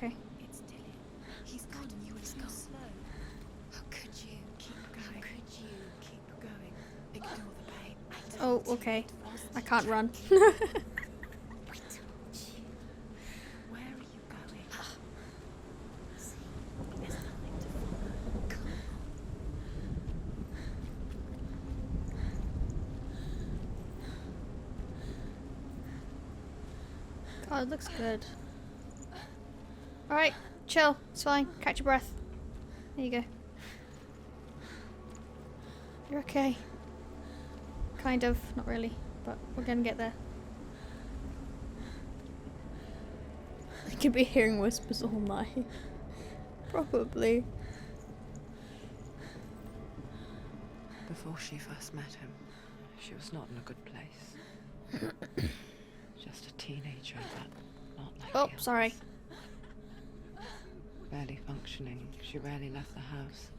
okay. It's Dylan. He's gone. You were too slow. How could you? Keep going. How could you? Keep going. Ignore the pain. Oh, okay. I can't run. Where are you going? See, there's nothing to follow. Come on. God, it looks good. Alright, chill. It's fine. Catch your breath. There you go. You're okay. Kind of. Not really. But we're gonna get there. I could be hearing whispers all night. Probably. Before she first met him, she was not in a good place. Just a teenager, but not like Oh, the sorry. others. Barely functioning, she rarely left the house.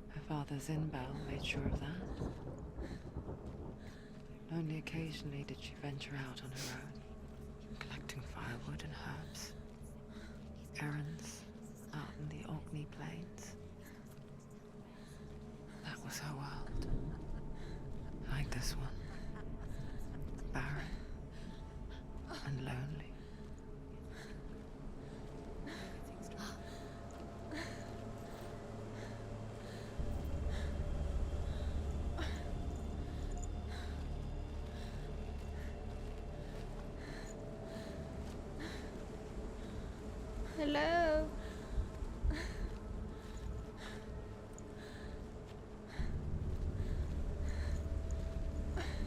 Her father's in-bell made sure of that. Only occasionally did she venture out on her own, collecting firewood and herbs. Errands out in the Orkney Plains. That was her world. Like this one. Barren and lonely. Hello.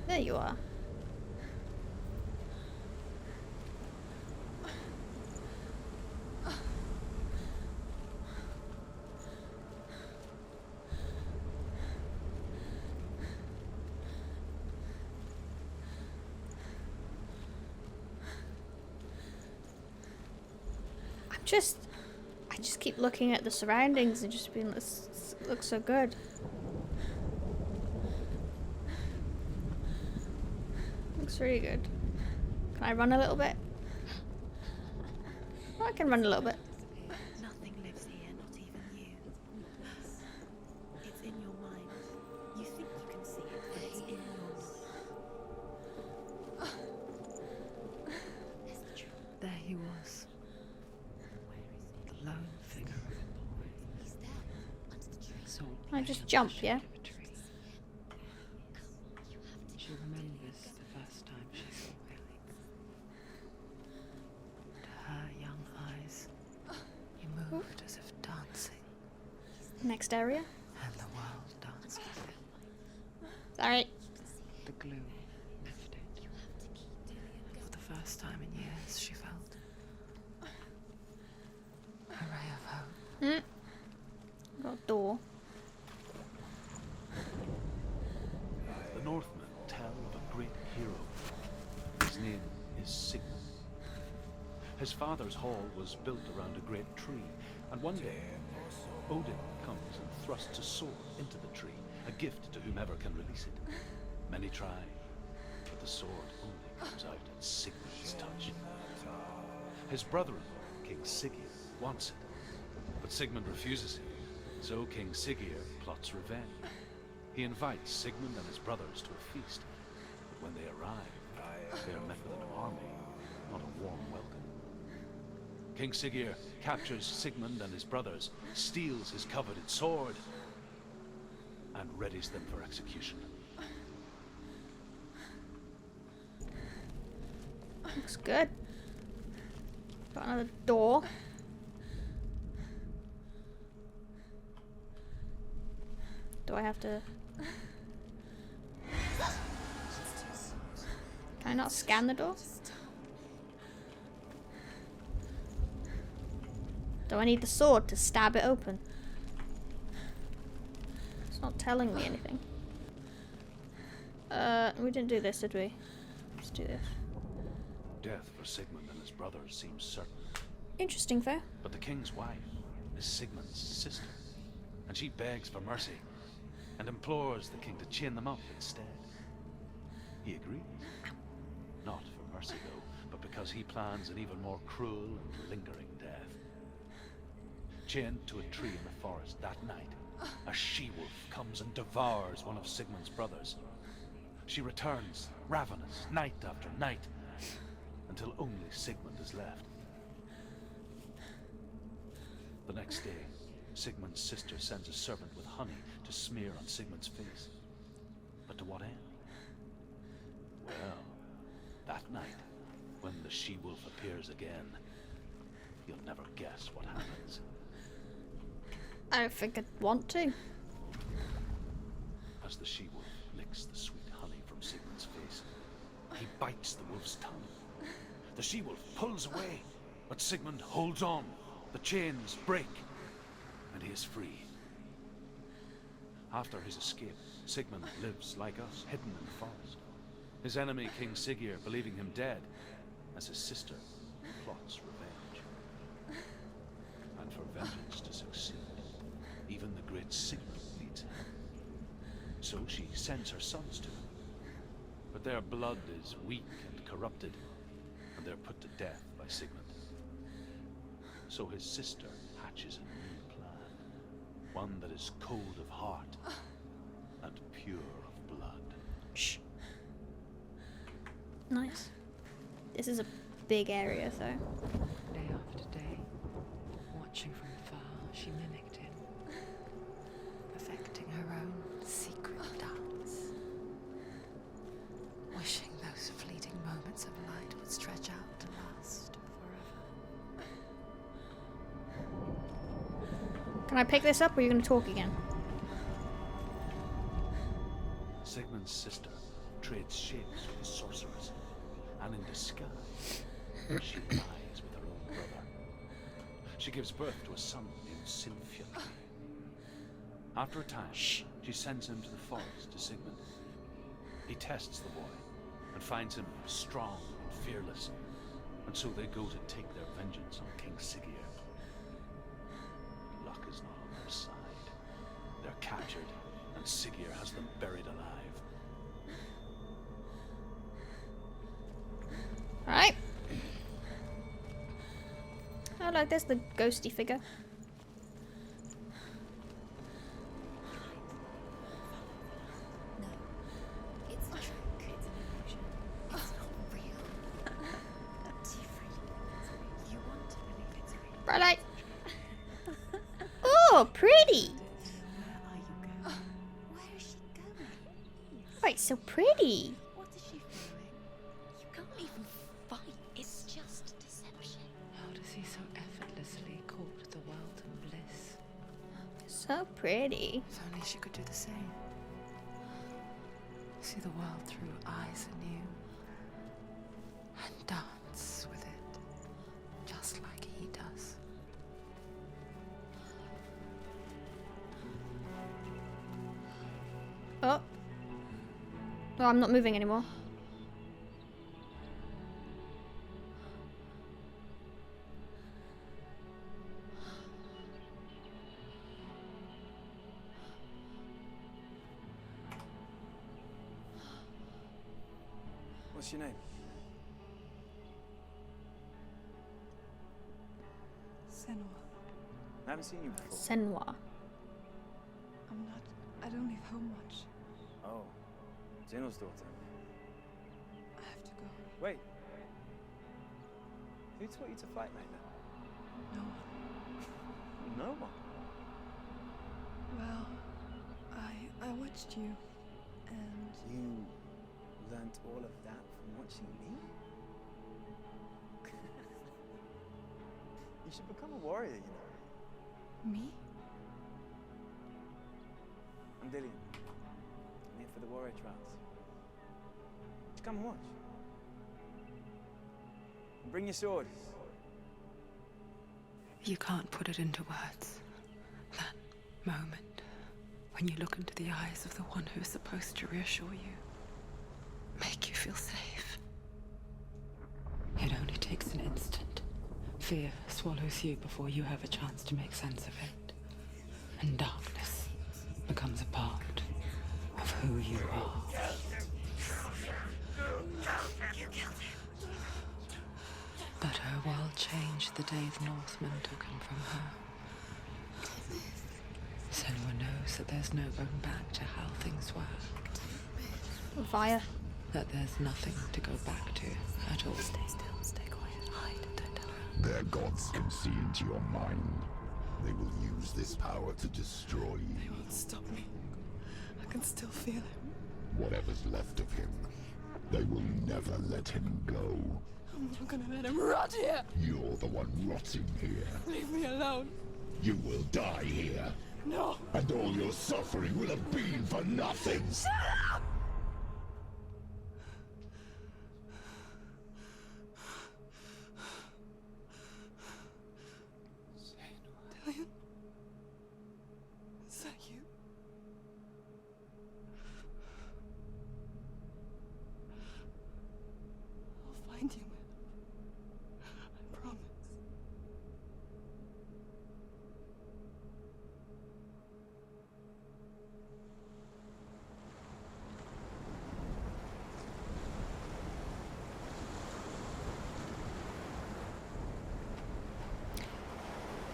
There you are. I just keep looking at the surroundings and just being, this looks so good. Looks really good. Can I run a little bit? Oh, I can run a little bit. Nothing lives here, not even you. It's in your mind. You think you can see it, but it's in yours. There he was. The lone figure. He's there, under the tree. So I just jump, yeah? She remembers the first time she saw him. To her young eyes, he moved as if dancing, Next area. and the world danced with him. Sorry. The glue lifted. For the first time in years, she felt a ray of hope. Got a door. The Northmen tell of a great hero. His name is Sigmund. His father's hall was built around a great tree, and one day Odin comes and thrusts a sword into the tree, a gift to whomever can release it. Many try, but the sword only comes out at Sigmund's touch. His brother-in-law, King Siggeir, wants it, but Sigmund refuses him, so King Siggeir plots revenge. He invites Sigmund and his brothers to a feast, but when they arrive, they are met with an army, not a warm welcome. King Siggeir captures Sigmund and his brothers, steals his coveted sword, and readies them for execution. Looks good. Got another door. Do I have to... Can I not scan the door? Do I need the sword to stab it open? It's not telling me anything. We didn't do this, did we? Let's do this. Death for Sigmund and his brothers seems certain, Interesting, though. but the king's wife is Sigmund's sister, and she begs for mercy and implores the king to chain them up instead. He agrees. Not for mercy, though, but because he plans an even more cruel and lingering death. Chained to a tree in the forest that night, a she-wolf comes and devours one of Sigmund's brothers. She returns, ravenous, night after night, until only Sigmund is left. The next day, Sigmund's sister sends a servant with honey to smear on Sigmund's face. But to what end? Well, that night, when the she-wolf appears again, you'll never guess what happens. I don't think I'd want to. As the she-wolf licks the sweet honey from Sigmund's face, he bites the wolf's tongue. The she-wolf pulls away, but Sigmund holds on. The chains break, and he is free. After his escape, Sigmund lives like us, hidden in the forest. His enemy, King Siggeir, believing him dead, as his sister plots revenge. And for vengeance to succeed, even the great Sigmund needs him. So she sends her sons to him. But their blood is weak and corrupted, and they're put to death by Sigmund. So his sister hatches a new plan, one that is cold of heart and pure of blood. Shh. Nice. This is a big area, though. Day after day, watching from far, she mimicked him, perfecting her own secret dance, wishing those fleeting moments of light would stretch out to last forever. Can I pick this up, or are you going to talk again? Sigmund's sister trades shapes with the sorceress, and in disguise, she lies with her own brother. She gives birth to a son named Sinfjotli. After a time, she sends him to the forest to Sigmund. He tests the boy and finds him strong and fearless, and so they go to take their vengeance on King Siggeir. Luck is not on their side. They're captured, and Siggeir has them buried alive. Alright. Oh, look, there's the ghosty figure. No, it's a trick. It's an illusion. It's not real. Do you really believe it's real? You want to believe it's real. Right. Oh, pretty. Where are you going? Where is she going? Oh, it's so pretty. What is she feeling? You can't even fight. It's just deception. How does he so effortlessly court the world and bliss? So pretty. If only she could do the same. See the world through eyes anew. And dance with it, just like he does. Oh. Oh, I'm not moving anymore. What's your name? Senua. I haven't seen you before. Senua. I don't leave home much. Oh, Zenua's daughter. I have to go. Wait. Who taught you to fight like that? No one. No one. Well, I watched you, and You learnt all of that from watching me? You should become a warrior, you know. me? I'm Dillian. I'm here for the warrior trials. Just come and watch. And bring your sword. You can't put it into words. That moment when you look into the eyes of the one who is supposed to reassure you, make you feel safe. It only takes an instant. Fear swallows you before you have a chance to make sense of it. And darkness becomes a part of who you are. Her world changed the day the Northmen took him from her. Senua knows that there's no going back to how things were. Fire. That there's nothing to go back to at all. Stay still, stay quiet, hide, don't tell her. Their gods can see into your mind. They will use this power to destroy you. They won't stop me. I can still feel him. Whatever's left of him, they will never let him go. I'm not gonna let him rot here. You're the one rotting here. Leave me alone. You will die here. No. And all your suffering will have been for nothing. Shut up! Dillion? Is that you? I'll find you, man. I promise.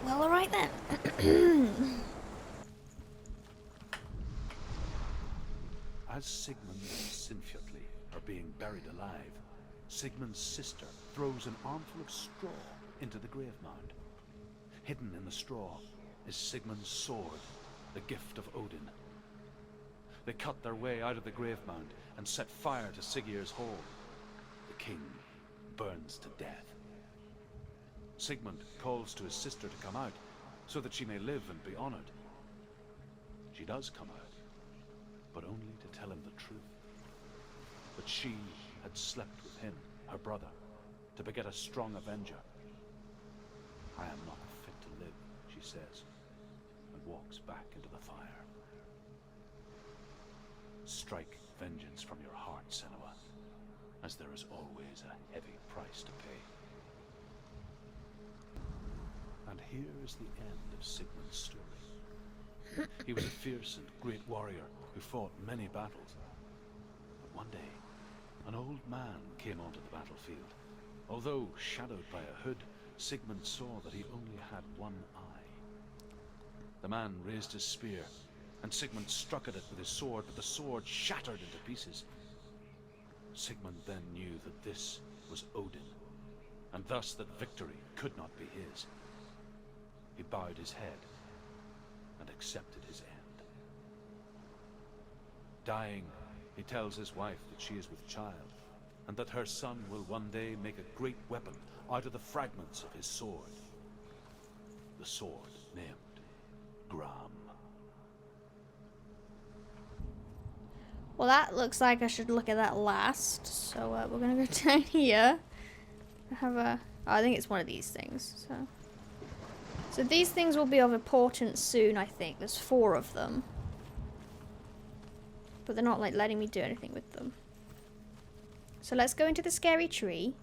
Well, alright then. As Sigmund and Sinfjotli are being buried alive, Sigmund's sister throws an armful of straw into the grave mound. Hidden in the straw is Sigmund's sword, the gift of Odin. They cut their way out of the grave mound and set fire to Siggeir's hall. The king burns to death. Sigmund calls to his sister to come out, so that she may live and be honored. She does come out, but only to tell him the truth. That she had slept with him, her brother, to beget a strong avenger. I am not fit to live, she says, and walks back into the fire. Strike vengeance from your heart, Senua, as there is always a heavy price to pay. And here is the end of Sigmund's story. He was a fierce and great warrior who fought many battles. But one day, an old man came onto the battlefield. Although shadowed by a hood, Sigmund saw that he only had one eye. The man raised his spear, and Sigmund struck at it with his sword, but the sword shattered into pieces. Sigmund then knew that this was Odin, and thus that victory could not be his. He bowed his head and accepted his end. Dying, he tells his wife that she is with child, and that her son will one day make a great weapon out of the fragments of his sword. The sword named Gram. Well, that looks like I should look at that last. So we're gonna go down here. I have a. Oh, I think it's one of these things. So these things will be of importance soon. I think there's 4 of them, but they're not like letting me do anything with them. So let's go into the scary tree.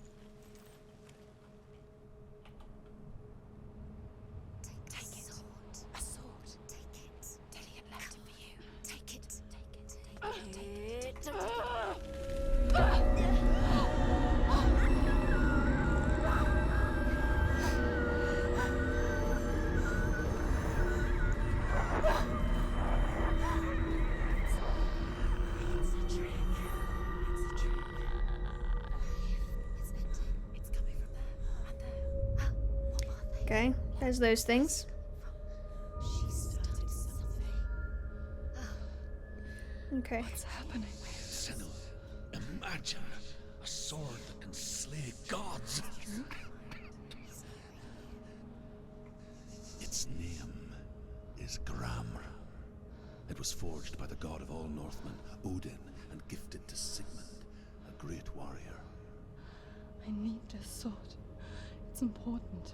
Take it. A sword. Take it. Dillion left it for you. Take it. Take it. Take it. Okay, there's those things. She started something. Okay. What's happening? Senua, imagine a sword that can slay gods. Its name is Gram. It was forged by the god of all Northmen, Odin, and gifted to Sigmund, a great warrior. I need this sword. It's important.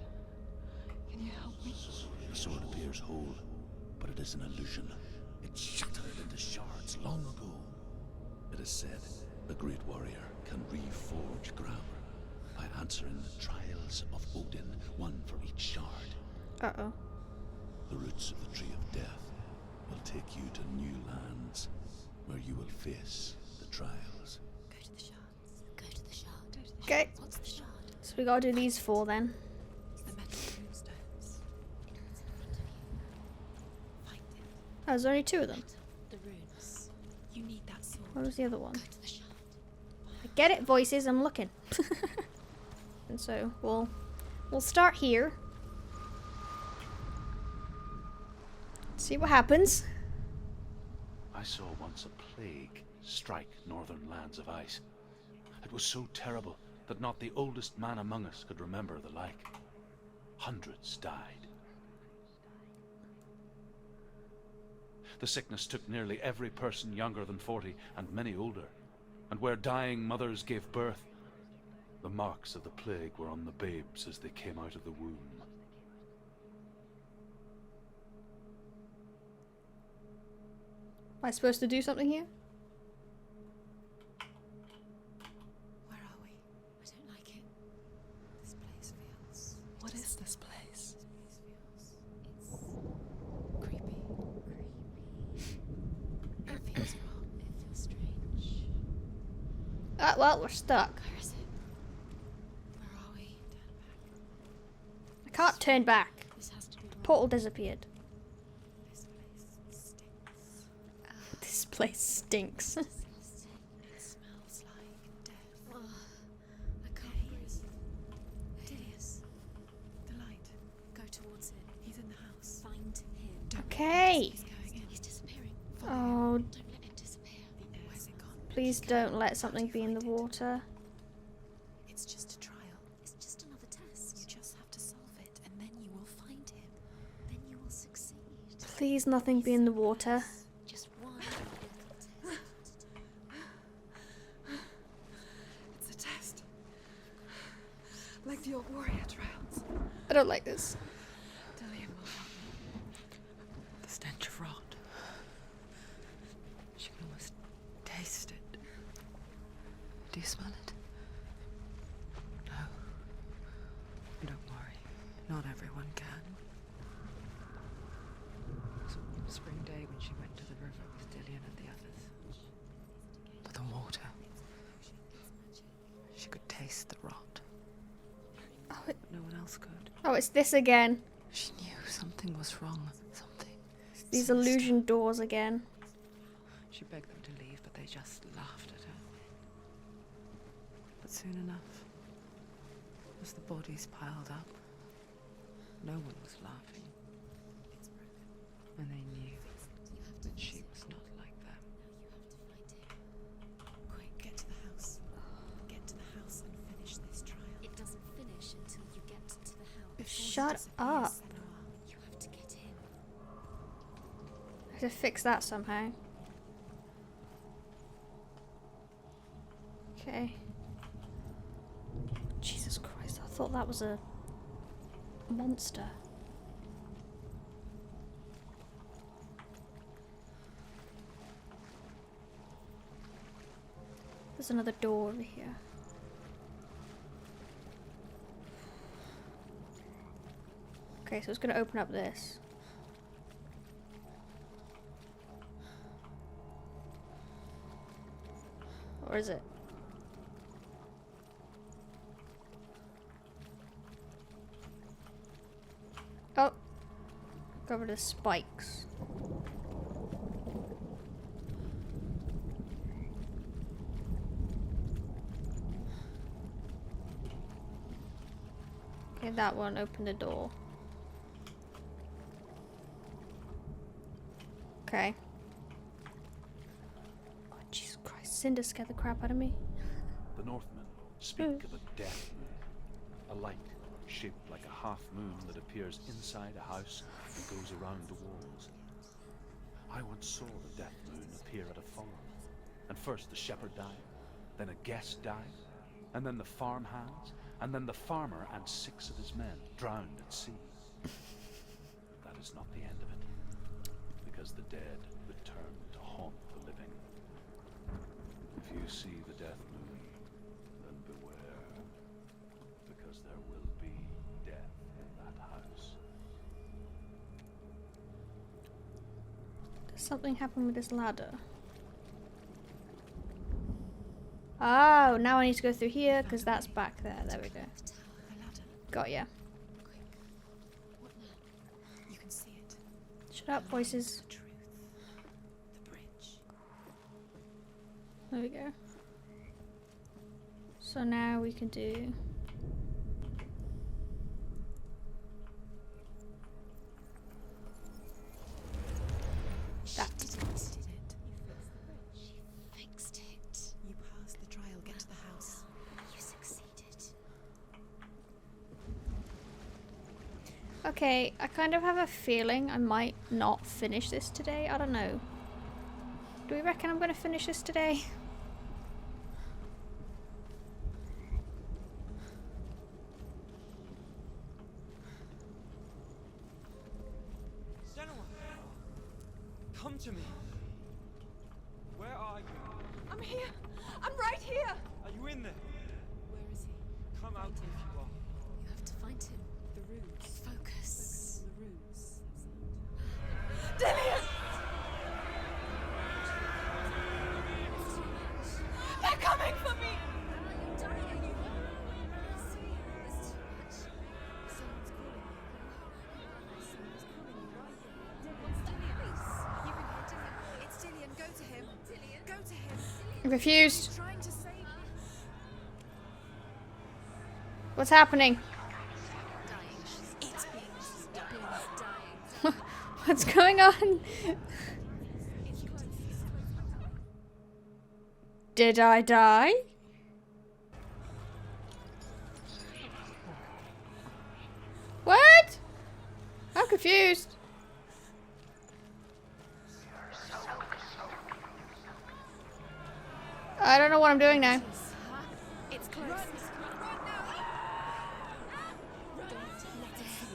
Can you help me? The sword appears whole, but it is an illusion. It shattered into shards long ago. It is said the great warrior can reforge Gram by answering the trials of Odin, one for each shard. Uh-oh. The roots of the tree of death will take you to new lands where you will face the trials. Go to the shards. Go to the shard. Okay. What's the shard? So we gotta do these 4 then. The metal runestones. Find it. Oh, there's only 2 of them. The runes. You need that sword. What was the other one? Go to the shaft. I get it, voices, I'm looking. And so we'll start here. See what happens. I saw once a plague strike northern lands of ice. It was so terrible that not the oldest man among us could remember the like. Hundreds died. The sickness took nearly every person younger than 40 and many older. And where dying mothers gave birth, the marks of the plague were on the babes as they came out of the womb. Am I supposed to do something here? Where are we? I don't like it. This place feels... What is this place? It's creepy. It feels wrong. It feels strange. Ah, well, we're stuck. Where is it? Where are we? Turn back. I can't turn back. This has to be wrong. Portal disappeared. This place stinks. This place stinks. It smells like death. I can't breathe. It is. The light. Go towards it. He's in the house. Find him. Don't Okay. He's going in. He's disappearing. Oh, Don't let him disappear. Where's it gone? please don't let something be in the water. It's just a trial. It's just another test. You just have to solve it, and then you will find him. Then you will succeed. Please nothing be in the water. Just one little test. It's a test. Like the old warrior trials. I don't like this. Dillian will help me. The stench of rot. She can almost taste it. Do you smell it? No. Don't worry. Not everyone can. It was a warm spring day when she went to the river with Dillian and the others. But the water. She could taste the rot. Oh, But no one else could. oh, it's this again. She knew something was wrong. Something. These sinister. illusion doors again. She begged them to leave, but they just laughed at her. But soon enough, as the bodies piled up, no one was laughing. And they knew that she was not like them. Quick, get to the house. Get to the house and finish this trial. It doesn't finish until you get to the house. Shut up. You have to get him. I have to fix that somehow. Okay. Jesus Christ, I thought that was a monster. There's another door over here. Okay, so it's gonna open up this. Or is it? Oh! Covered with spikes. Okay, that one opened the door. Okay. Oh, Jesus Christ. Cinder scared the crap out of me. The Northmen speak of a death moon, a light shaped like a half moon that appears inside a house and goes around the walls. I once saw the death moon appear at a farm, and first the shepherd died, then a guest died, and then the farm hands, and then the farmer and 6 of his men drowned at sea. That is not the end of it, because the dead return to haunt the living. If you see the death moon, then beware, because there will be death in that house. Does something happen with this ladder? Oh, now I need to go through here because that's back there. There we go. Got ya. Quick. What now? You can see it. Shut up, voices. The truth. The bridge. There we go. So now we can do... that. She did it. She fixed it. You passed the trial. Get to the house. You succeeded. Okay, I kind of have a feeling I might not finish this today. I don't know. Do we reckon I'm going to finish this today? Senua! Come to me! Where are you? I'm here. I'm right here. Are you in there? Where is he? Come out if you are. You have to find him. The ruse. Focus. The ruse. Dillian! They're coming for me. You're dying. There's too much. Someone's calling you. Someone's calling you right here. What's Dillian? You can hear Dillian. It's Dillian. Go to him. Dillian. Go to him. I'm confused. He's trying to save you. What's happening? Dying. It's being dying. What's going on? It's close. Did I die? What? I'm confused. I don't know what I'm doing now. It's close.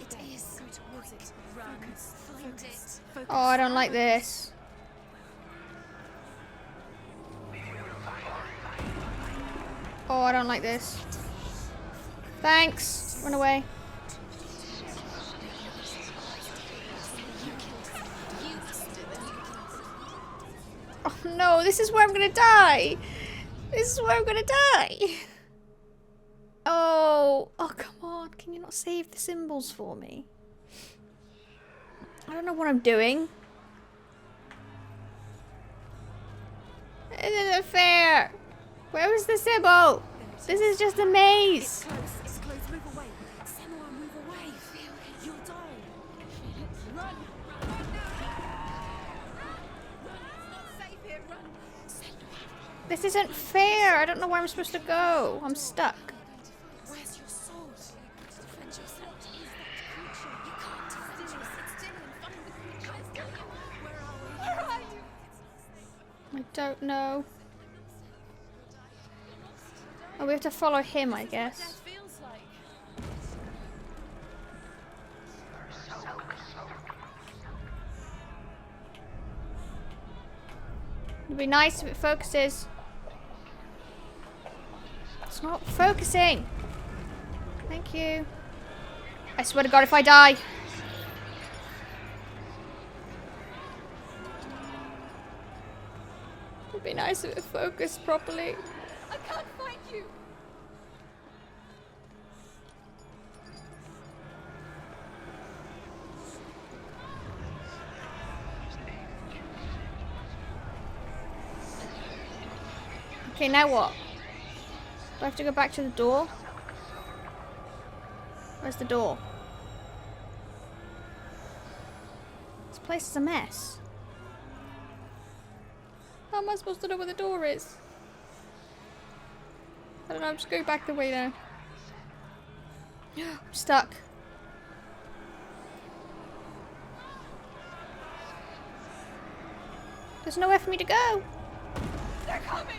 It is. Go towards it. Run. Find it. Focus. Oh, I don't like this. Oh, I don't like this. Thanks. Run away. Oh no, this is where I'm gonna die. This is where I'm gonna die. Oh, come on. Can you not save the symbols for me? I don't know what I'm doing. It isn't fair. Where was the symbol? This is just a maze. Close. It's close. Move away. Senua, move away. You'll die. Run. Run now. Run. It's not safe here. Run. Senua. This isn't fair. I don't know where I'm supposed to go. I'm stuck. Where's your sword? Defend yourself. Is that creature? You can't defend yourself. It's Dillian. Find the creature. Where are we? Where are you? I don't know. Oh, we have to follow him, I guess. Death feels like. It'd be nice if it focuses. It's not focusing. Thank you. I swear to God, if I die. It'd be nice if it focused properly. I can't find you. Okay, now what? Do I have to go back to the door? Where's the door? This place is a mess. How am I supposed to know where the door is? I don't know, I'm just going back the way now. I'm stuck. There's nowhere for me to go. They're coming.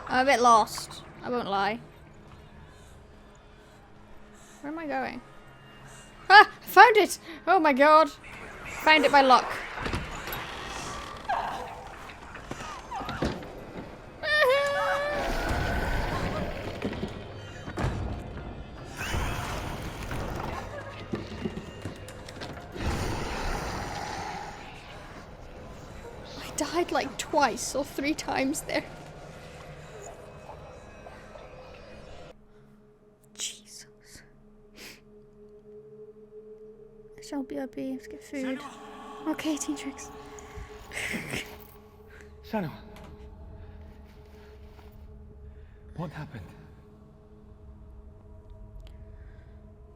I'm a bit lost. I won't lie. Where am I going? Ah! I found it! Oh my god. Found it by luck. died like twice or 3 times there. Jesus. SLBRB, let's get food. Okay, Teen Tricks. Senua. What happened?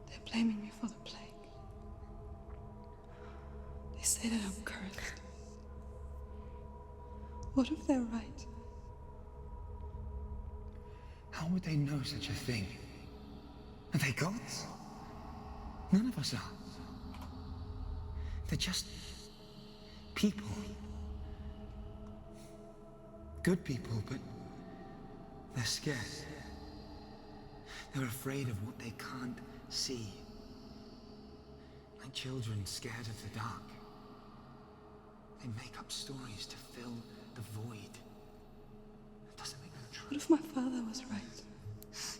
They're blaming me for the plague. They say that I'm cursed. What if they're right? How would they know such a thing? Are they gods? None of us are. They're just people. Good people, but they're scared. They're afraid of what they can't see. Like children scared of the dark. They make up stories to fill the void. It doesn't make them true. What if my father was right?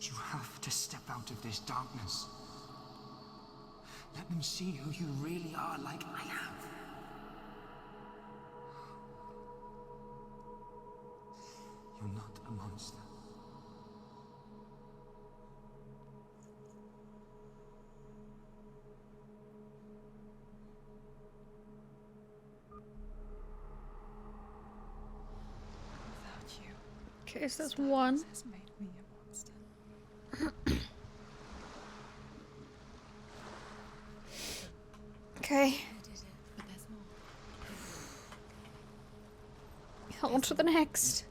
You have to step out of this darkness. Let them see who you really are, like I have. You're not a monster. Without you, Okay, so that's 1. this has made me a monster. Okay. I did it, but there's more. On to the next.